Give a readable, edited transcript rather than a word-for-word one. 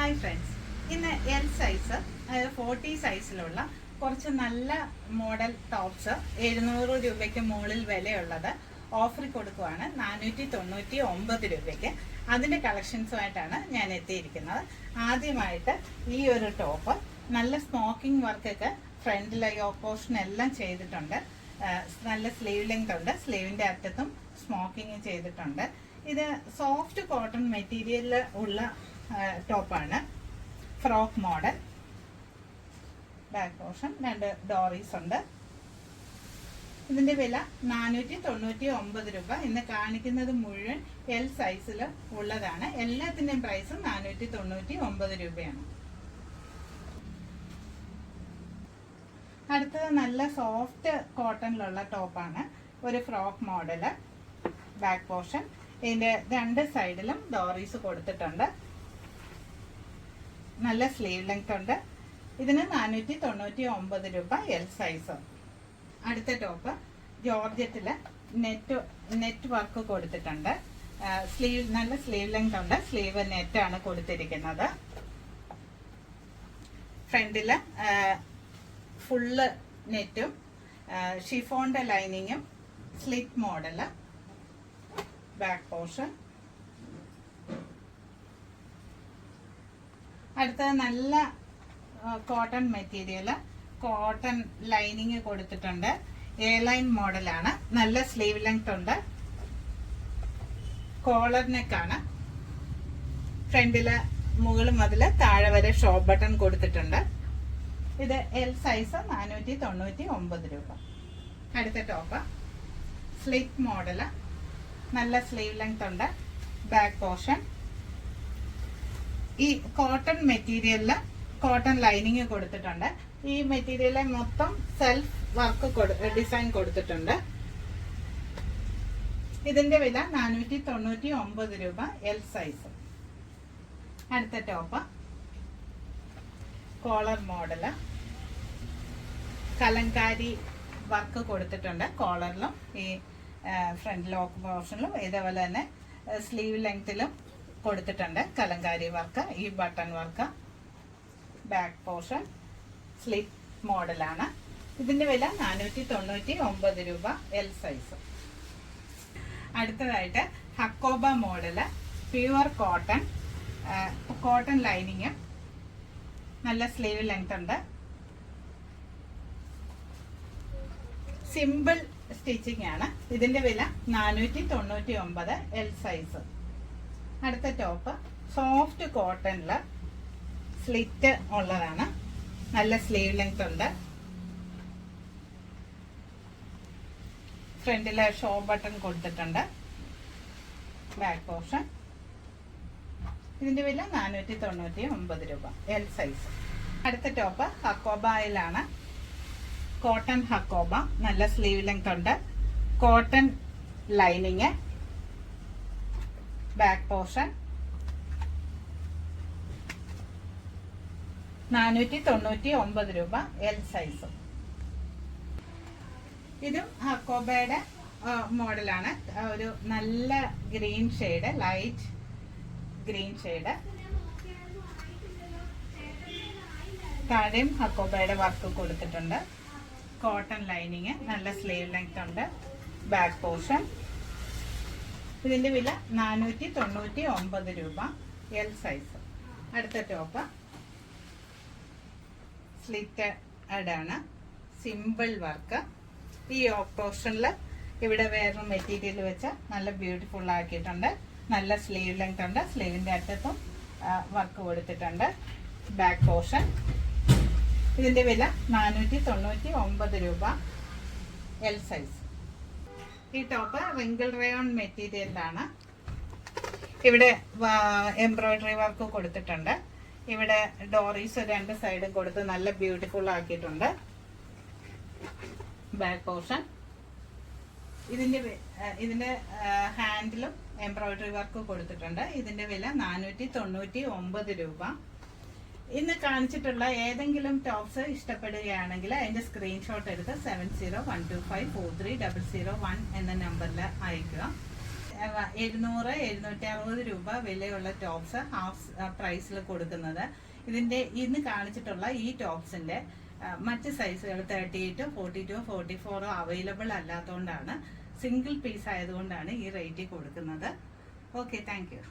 Hi friends, ഇന്ന് L size 40 സൈസിലുള്ള കുറച്ച് നല്ല മോഡൽ ടോപ്സ് 700 രൂപയ്ക്ക് മുകളിൽ വിലയുള്ളത് ഓഫറിൽ കൊടുക്കുവാണ് 499 രൂപയ്ക്ക്. അതിൻ്റെ കളക്ഷൻസുമായിട്ടാണ് ഞാൻ എത്തിയിരിക്കുന്നത്. ആദ്യമായിട്ട് ഈ ഒരു ടോപ്പ് നല്ല സ്മോക്കിംഗ് വർക്കൊക്കെ ഫ്രണ്ടിലെ യോക്ക് പോർഷൻ എല്ലാം ചെയ്തിട്ടുണ്ട്. നല്ല സ്ലീവ് ലെങ്ത് ഉണ്ട്, സ്ലീവിൻ്റെ അറ്റത്തും സ്മോക്കിങ് ചെയ്തിട്ടുണ്ട്. ഇത് സോഫ്റ്റ് കോട്ടൺ മെറ്റീരിയലിൽ ഉള്ള ടോപ്പാണ്. ഫ്രോക്ക് മോഡൽ, ബാക്ക് പോർഷൻ, 2 ഡോറീസ് ഉണ്ട്. ഇതിന്റെ വില 499 രൂപ. ഇന്ന് കാണിക്കുന്നത് മുഴുവൻ എൽ സൈസിൽ ഉള്ളതാണ്. എല്ലാത്തിൻ്റെയും പ്രൈസ് 499 രൂപയാണ്. അടുത്തത് നല്ല സോഫ്റ്റ് കോട്ടണിലുള്ള ടോപ്പാണ്. ഒരു ഫ്രോക്ക് മോഡല്, ബാക്ക് പോർഷൻ, ഇതിന്റെ 2 സൈഡിലും ഡോറീസ് കൊടുത്തിട്ടുണ്ട്. നല്ല സ്ലീവ് ലെങ്ത് ഉണ്ട്. ഇതിന് 499 രൂപ എൽ സൈസ്. അടുത്ത ടോപ്പ് ജോർജറ്റില് നെറ്റ് വർക്ക് കൊടുത്തിട്ടുണ്ട്. നല്ല സ്ലീവ് ലെങ്ത് ഉണ്ട്. സ്ലീവ് നെറ്റാണ് കൊടുത്തിരിക്കുന്നത്. ഫ്രണ്ടില് ഫുള്ള് നെറ്റും ഷിഫോണിന്റെ ലൈനിങ്ങും, സ്ലിറ്റ് മോഡല്, ബാക്ക് പോർഷൻ. അടുത്തത് നല്ല കോട്ടൺ മെറ്റീരിയല്, കോട്ടൺ ലൈനിങ് കൊടുത്തിട്ടുണ്ട്. എ ലൈൻ മോഡലാണ്. നല്ല സ്ലീവ് ലെങ്ത് ഉണ്ട്. കോളർ നെക്കാണ്. ഫ്രണ്ടില് മുകളിൽ മുതൽ താഴെ വരെ ഷോപ്പ് ബട്ടൺ കൊടുത്തിട്ടുണ്ട്. ഇത് എൽ സൈസ് 499 രൂപ. അടുത്ത ടോപ്പ് സ്ലിറ്റ് മോഡല്, നല്ല സ്ലീവ് ലെങ്ത് ഉണ്ട്. Back portion. ഈ കോട്ടൺ മെറ്റീരിയലില് കോട്ടൺ ലൈനിങ് കൊടുത്തിട്ടുണ്ട്. ഈ മെറ്റീരിയലിൽ മൊത്തം സെൽഫ് വർക്ക് ഡിസൈൻ കൊടുത്തിട്ടുണ്ട്. ഇതിന്റെ വില 499 രൂപ എൽ സൈസ്. അടുത്ത top collar model, Kalamkari work കൊടുത്തിട്ടുണ്ട്. കോളറിലും ഈ ഫ്രണ്ട് ലോക്ക് പോർഷനിലും ഇതേപോലെ തന്നെ സ്ലീവ് ലെങ്ത്തിലും കൊടുത്തിട്ടുണ്ട് കലങ്കാരി വർക്ക്. ഈ button work. Back portion slit മോഡലാണ്. ഇതിന്റെ വില 499 രൂപ എൽ സൈസ്. അടുത്തതായിട്ട് hakoba model, pure cotton, cotton lining, നല്ല സ്ലീവ് ലെങ്ത് ഉണ്ട്. സിമ്പിൾ സ്റ്റിച്ചിങ് ആണ്. ഇതിന്റെ വില 499 എൽ സൈസ്. അടുത്ത ടോപ്പ് സോഫ്റ്റ് കോട്ടണില് സ്ലിറ്റ് ഉള്ളതാണ്. നല്ല സ്ലീവ് ലെങ്ത് ഉണ്ട്. ഫ്രണ്ടിലെ ഷോ ബട്ടൺ കൊടുത്തിട്ടുണ്ട്. Back portion. ഇതിന്റെ വില 499 രൂപ എൽ സൈസ്. അടുത്ത ടോപ്പ് ഹക്കോബയിലാണ്. കോട്ടൺ ഹക്കോബ, നല്ല സ്ലീവ് ലെങ്ത് ഉണ്ട്. Cotton lining, back portion. 499 രൂപ എൽ സൈസ്. ഇതും ഹക്കോബയുടെ മോഡലാണ്. ഒരു നല്ല green shade, light green shade. താഴെയും ഹക്കോബയുടെ വർക്ക് കൊടുത്തിട്ടുണ്ട്. കോട്ടൺ ലൈനിങ്, നല്ല സ്ലീവ് ലെങ്ത് ഉണ്ട്. Back portion. ഇതിന്റെ വില 499 രൂപ എൽ സൈസ്. അടുത്ത ടോപ്പ് സ്ലിറ്റ് ആണ്. Simple work. ഈ യോക്ക് പോർഷനിൽ ഇവിടെ വേറൊരു മെറ്റീരിയൽ വെച്ച് നല്ല ബ്യൂട്ടിഫുൾ ആക്കിയിട്ടുണ്ട്. നല്ല സ്ലീവ് ലെങ്ത് ഉണ്ട്. സ്ലീവിന്റെ അറ്റത്തും വർക്ക് കൊടുത്തിട്ടുണ്ട്. Back portion. ഇതിന്റെ വില 499 രൂപ എൽ സൈസ്. ഈ ടോപ്പ് റിങ്കിൾ റയോൺ മെറ്റീരിയലാണ്. ഇവിടെ എംബ്രോയിഡറി വർക്ക് കൊടുത്തിട്ടുണ്ട്. ഇവിടെ ഡോറീസ് 2 സൈഡും കൊടുത്ത് നല്ല ബ്യൂട്ടിഫുൾ ആക്കിയിട്ടുണ്ട്. Back portion. ഇതിന്റെ ഹാൻഡിലും എംബ്രോയിഡറി വർക്ക് കൊടുത്തിട്ടുണ്ട്. ഇതിന്റെ വില 499 രൂപ. ഇന്ന് കാണിച്ചിട്ടുള്ള ഏതെങ്കിലും ടോപ്സ് ഇഷ്ടപ്പെടുകയാണെങ്കിൽ അതിന്റെ സ്ക്രീൻഷോട്ട് എടുത്ത് 7012543001 എന്ന നമ്പറിൽ അയക്കുക. 700 760 രൂപ വിലയുള്ള ടോപ്സ് ഹാഫ് പ്രൈസിൽ കൊടുക്കുന്നത്. ഇതിന്റെ ഇന്ന് കാണിച്ചിട്ടുള്ള ഈ ടോപ്സിന്റെ മറ്റ് സൈസുകൾ 38, 42, 44 അവൈലബിൾ അല്ലാത്തതുകൊണ്ടാണ്, സിംഗിൾ പീസ് ആയതുകൊണ്ടാണ് ഈ റേറ്റിൽ കൊടുക്കുന്നത്. Okay, thank you.